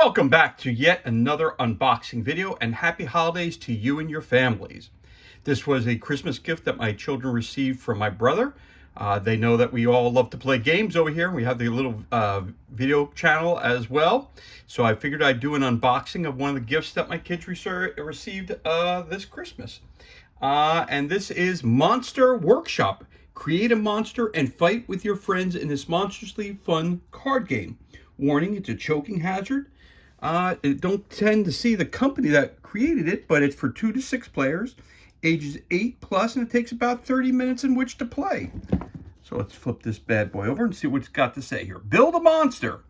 Welcome back to yet another unboxing video, and happy holidays to you and your families. This was a Christmas gift that my children received from my brother. They know that we all love to play games over here. We have the little video channel as well. So I figured I'd do an unboxing of one of the gifts that my kids received this Christmas. And this is Monster Workshop. Create a monster and fight with your friends in this monstrously fun card game. Warning, it's a choking hazard. Don't tend to see the company that created it, but it's for 2 to 6 players, ages 8+, and it takes about 30 minutes in which to play. So let's flip this bad boy over and see what it's got to say here. Build a monster.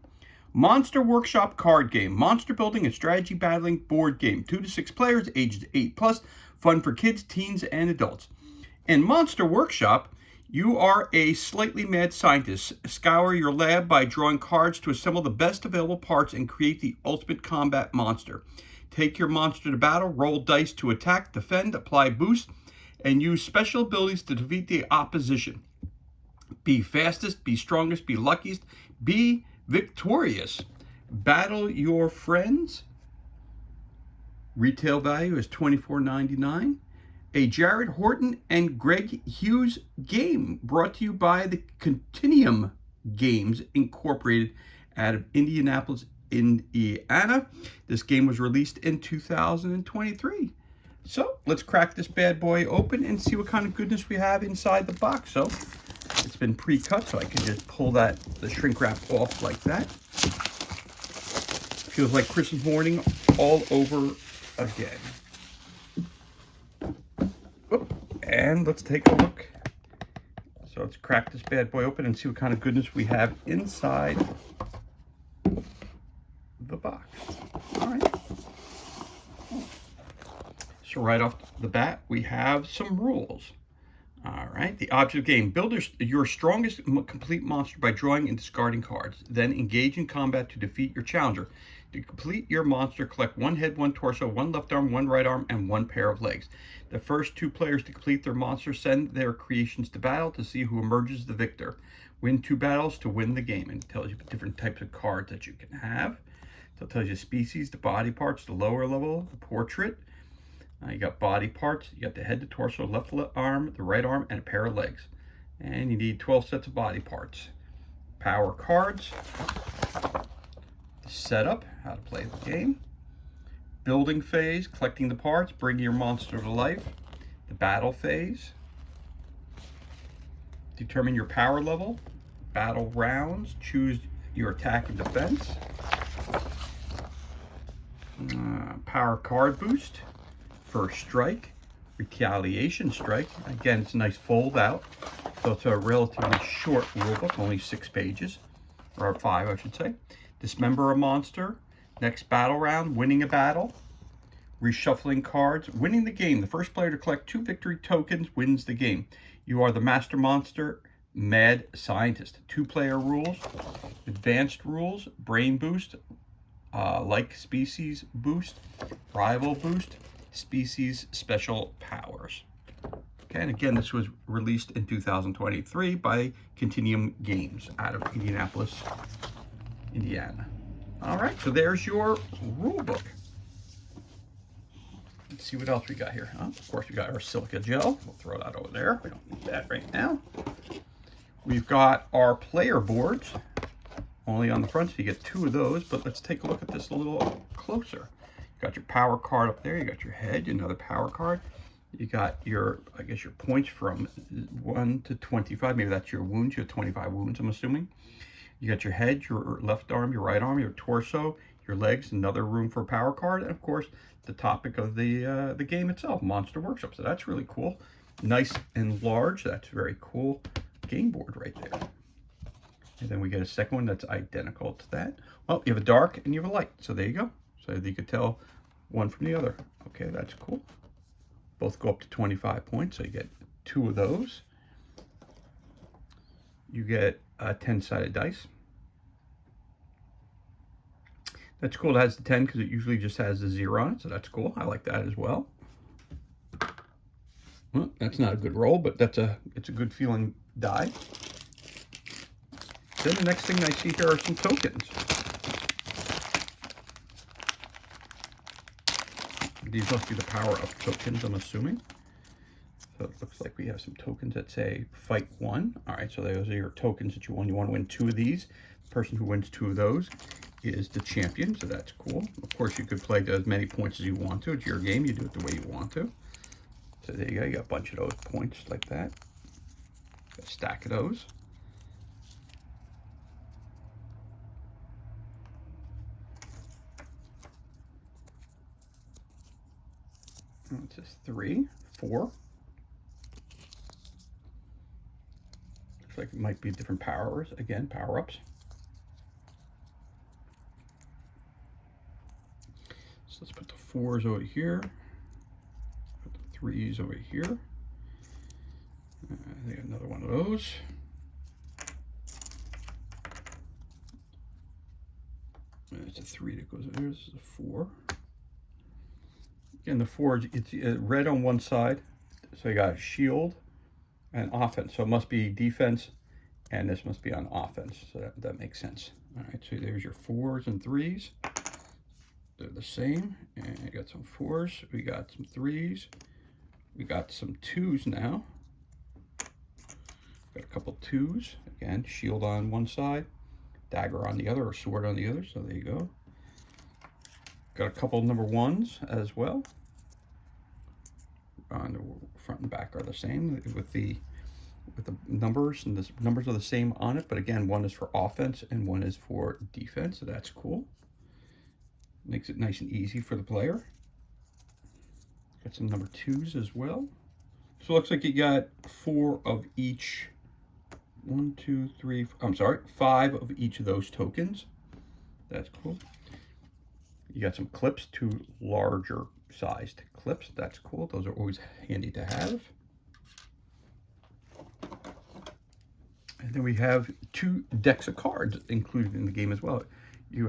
Monster Workshop card game. Monster building and strategy battling board game. 2 to 6 players, ages 8+, fun for kids, teens, and adults. In Monster Workshop, you are a slightly mad scientist. Scour your lab by drawing cards to assemble the best available parts and create the ultimate combat monster. Take your monster to battle, roll dice to attack, defend, apply boost, and use special abilities to defeat the opposition. Be fastest, be strongest, be luckiest, be victorious. Battle your friends. Retail value is $24.99. A Jared Horton and Greg Hughes game brought to you by the Continuum Games Incorporated out of Indianapolis, Indiana. This game was released in 2023. So let's crack this bad boy open and see what kind of goodness we have inside the box. So it's been pre-cut, so I can just pull the shrink wrap off like that. Feels like Christmas morning all over again. And let's take a look. So let's crack this bad boy open and see what kind of goodness we have inside the box. All right. So right off the bat, we have some rules. All right. The object of the game. Build your strongest complete monster by drawing and discarding cards. Then engage in combat to defeat your challenger. To complete your monster, collect 1 head, 1 torso, 1 left arm, 1 right arm, and 1 pair of legs. The first 2 players to complete their monster send their creations to battle to see who emerges the victor. Win 2 battles to win the game. And it tells you different types of cards that you can have. So it tells you species, the body parts, the lower level, the portrait. You got body parts, you got the head, the torso, left arm, the right arm, and a pair of legs. And you need 12 sets of body parts. Power cards. Setup, how to play the game. Building phase, collecting the parts, bringing your monster to life. The battle phase. Determine your power level. Battle rounds, choose your attack and defense. Power card boost. First strike. Retaliation strike. Again, it's a nice fold out. So it's a relatively short rulebook, only 6 pages. Or 5, I should say. Dismember a monster. Next battle round, winning a battle. Reshuffling cards, winning the game. The first player to collect 2 victory tokens wins the game. You are the master monster, mad scientist. 2-player rules, advanced rules, brain boost, like species boost, rival boost, species special powers. Okay, and again, this was released in 2023 by Continuum Games out of Indianapolis, Indiana. All right, so there's your rule book. Let's see what else we got here. Of course, we got our silica gel. We'll throw that over there. We don't need that right now. We've got our player boards, only on the front, so you get 2 of those. But let's take a look at this a little closer. You got your power card up there. You got your head, another power card. You got your, I guess, your points from 1 to 25. Maybe that's your wounds. You have 25 wounds, I'm assuming. You got your head, your left arm, your right arm, your torso, your legs, another room for a power card, and of course, the topic of the game itself, Monster Workshop. So that's really cool. Nice and large. That's very cool game board right there. And then we get a second one that's identical to that. Well, you have a dark and you have a light. So there you go. So you could tell one from the other. Okay, that's cool. Both go up to 25 points, so you get 2 of those. You get 10-sided dice. That's cool. It has the 10 because it usually just has the 0 on it, so that's cool. I like that as well. Well, that's not a good roll, but it's a good feeling die. Then the next thing I see here are some tokens. These must be the power-up tokens, I'm assuming. So it looks like we have some tokens that say fight 1. All right, so those are your tokens that you want. You want to win 2 of these. The person who wins 2 of those is the champion, so that's cool. Of course, you could play as many points as you want to. It's your game. You do it the way you want to. So there you go. You got a bunch of those points like that. Got a stack of those. It's just 3, 4. Looks like it might be different powers. Again, power-ups. So let's put the 4s over here. Put the 3s over here. I think another one of those. And it's a 3 that goes there. This is a 4. And the 4, it's red on one side, so you got shield and offense. So it must be defense, and this must be on offense. So that makes sense. All right, so there's your 4s and 3s. They're the same. And you got some 4s. We got some 3s. We got some 2s now. Got a couple 2s. Again, shield on one side, dagger on the other, or sword on the other. So there you go. Got a couple number 1s as well. On the front and back are the same with the numbers, and the numbers are the same on it, but again, one is for offense and one is for defense, so that's cool. Makes it nice and easy for the player. Got some number 2s as well. So it looks like you got 4 of each. 1, 2, 3. I'm sorry, 5 of each of those tokens. That's cool. You got some clips, 2 larger sized clips. That's cool. Those are always handy to have. And then we have 2 decks of cards included in the game as well. We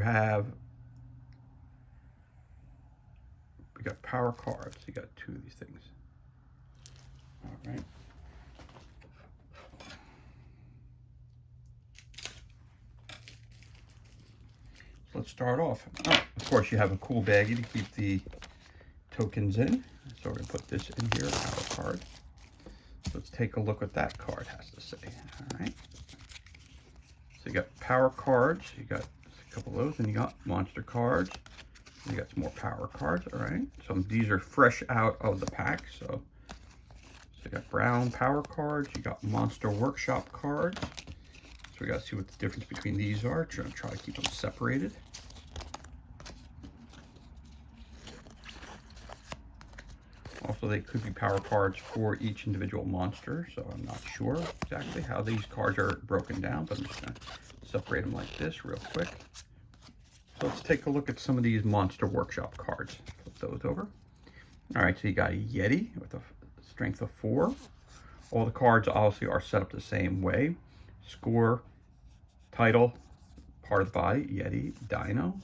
got power cards. You got 2 of these things. All right. So let's start off. Oh, of course, you have a cool baggie to keep the tokens in. So we're going to put this in here, power card. Let's take a look what that card has to say. All right. So you got power cards. You got a couple of those, and you got monster cards. You got some more power cards. All right. So these are fresh out of the pack. So you got brown power cards. You got monster workshop cards. So we got to see what the difference between these are. Try to keep them separated. Also, they could be power cards for each individual monster, so I'm not sure exactly how these cards are broken down, but I'm just going to separate them like this real quick. So let's take a look at some of these Monster Workshop cards. Flip those over. All right, so you got a Yeti with a strength of 4. All the cards obviously are set up the same way. Score, title, part of the body, Yeti, Dino.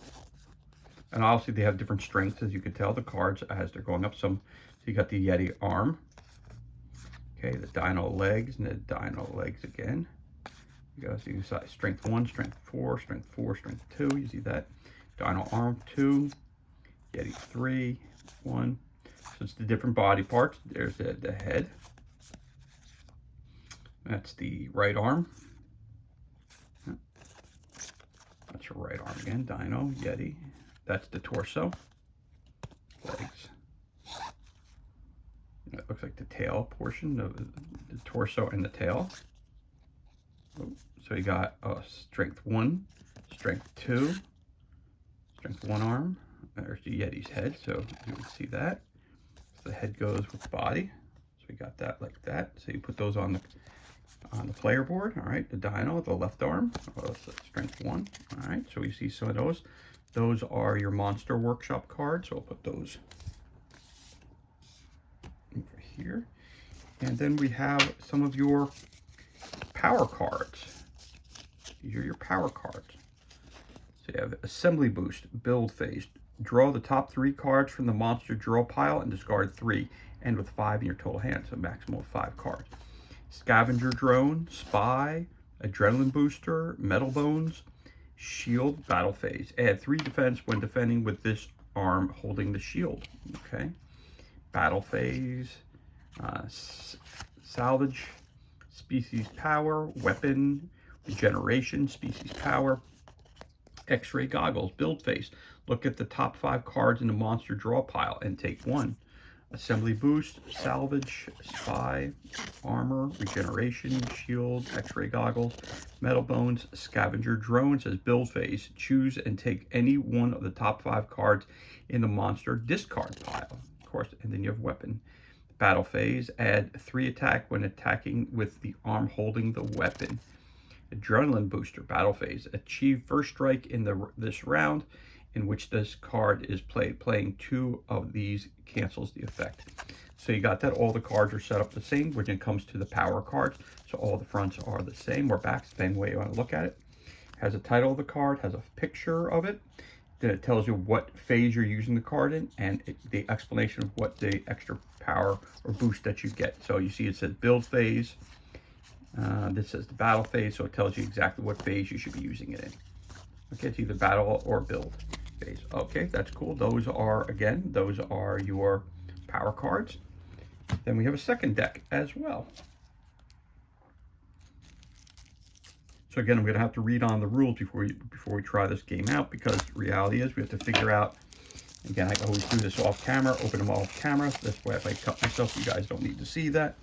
And obviously they have different strengths, as you can tell, the cards as they're going up. So you got the Yeti arm, okay, the Dino legs, and the Dino legs again. You guys see strength 1, strength 4, strength 4, strength 2. You see that? Dino arm 2, Yeti 3, 1. So it's the different body parts. There's the head. That's the right arm. That's your right arm again, Dino, Yeti. That's the torso, legs. It looks like the tail portion of the torso and the tail. So you got strength 1, strength 2, strength 1 arm. There's the Yeti's head, so you can see that. So the head goes with the body. So we got that like that. So you put those on the player board. All right, the Dino, the left arm, strength 1. All right, so we see some of those. Those are your Monster Workshop cards. So I'll put those over here. And then we have some of your power cards. These are your power cards. So you have Assembly Boost, Build Phase. Draw the top 3 cards from the monster draw pile and discard 3. End with 5 in your total hand, so maximum of 5 cards. Scavenger Drone, Spy, Adrenaline Booster, Metal Bones, Shield, Battle Phase. Add 3 defense when defending with this arm holding the shield. Okay. Battle phase, salvage, species power, weapon, regeneration, species power, X-ray goggles, build phase. Look at the top 5 cards in the monster draw pile and take one. Assembly boost, salvage, spy, armor, regeneration, shield, X-ray goggles, metal bones, scavenger drone. Says build phase. Choose and take any one of the top 5 cards in the monster discard pile. Of course, and then you have weapon. Battle phase. Add 3 attack when attacking with the arm holding the weapon. Adrenaline booster. Battle phase. Achieve first strike in this round in which this card is played. Playing 2 of these cancels the effect. So you got that. All the cards are set up the same when it comes to the power cards. So all the fronts are the same or backs, depending way you want to look at it. Has a title of the card, has a picture of it. Then it tells you what phase you're using the card in and the explanation of what the extra power or boost that you get. So you see it says build phase. This says the battle phase, so it tells you exactly what phase you should be using it in. Okay, it's either battle or build phase. Okay, that's cool. Those are your power cards. Then we have a second deck as well. So again, I'm going to have to read on the rules before we try this game out, because reality is we have to figure out. Again, I always do this off camera, open them off camera. This way, if I cut myself, you guys don't need to see that.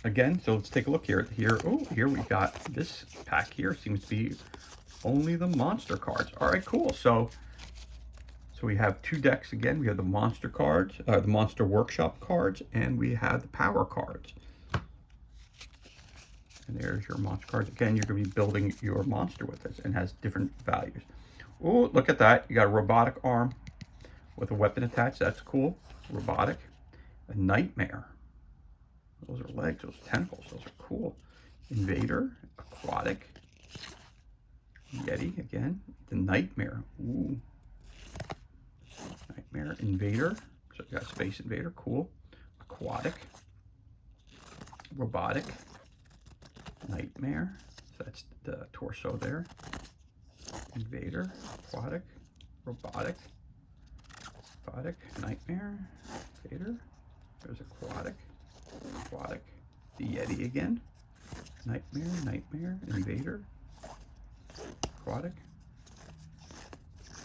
Again, so let's take a look here. Here we got this pack here. Seems to be only the monster cards. All right, cool. So we have 2 decks again. We have the monster cards, the monster workshop cards, and we have the power cards. And there's your monster cards. Again, you're going to be building your monster with this, and has different values. Oh, look at that. You got a robotic arm with a weapon attached. That's cool. Robotic. A nightmare. Those are legs, those tentacles. Those are cool. Invader. Aquatic. Yeti again. The nightmare. Ooh. Nightmare. Invader. So you got Space Invader. Cool. Aquatic. Robotic. Nightmare. So that's the torso there. Invader. Aquatic. Robotic. Nightmare. Invader. There's Aquatic. The Yeti again. Nightmare. Invader. Aquatic.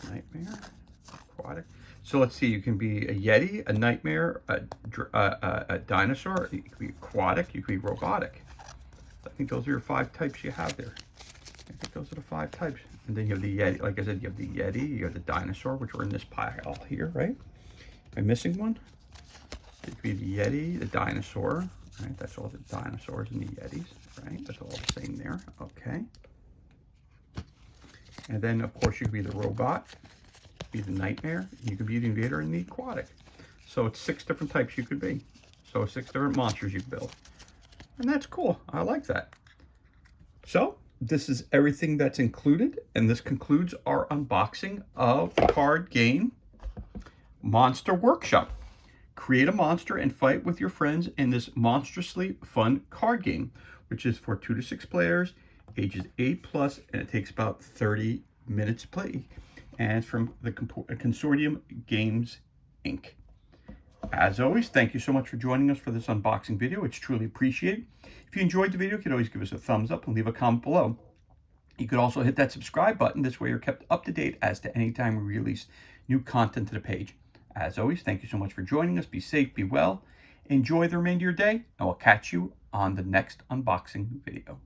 Nightmare. Aquatic. So let's see, you can be a Yeti, a nightmare, a dinosaur, you can be aquatic, you can be robotic. I think those are your 5 types you have there. I think those are the 5 types. And then you have the Yeti, like I said, you have the Yeti, you have the dinosaur, which are in this pile here, right? Am I missing one? It could be the Yeti, the dinosaur, right? That's all the dinosaurs and the Yetis, right? That's all the same there, okay. And then, of course, you could be the robot, be the nightmare, you could be the invader and the aquatic. So it's 6 different types you could be. So 6 different monsters you can build. And that's cool. I like that. So this is everything that's included. And this concludes our unboxing of the card game Monster Workshop. Create a monster and fight with your friends in this monstrously fun card game, which is for 2 to 6 players, ages 8+, and it takes about 30 minutes to play. And it's from the Consortium Games, Inc. As always, thank you so much for joining us for this unboxing video. It's truly appreciated. If you enjoyed the video, you can always give us a thumbs up and leave a comment below. You could also hit that subscribe button. This way you're kept up to date as to any time we release new content to the page. As always, thank you so much for joining us. Be safe, be well, enjoy the remainder of your day, and we'll catch you on the next unboxing video.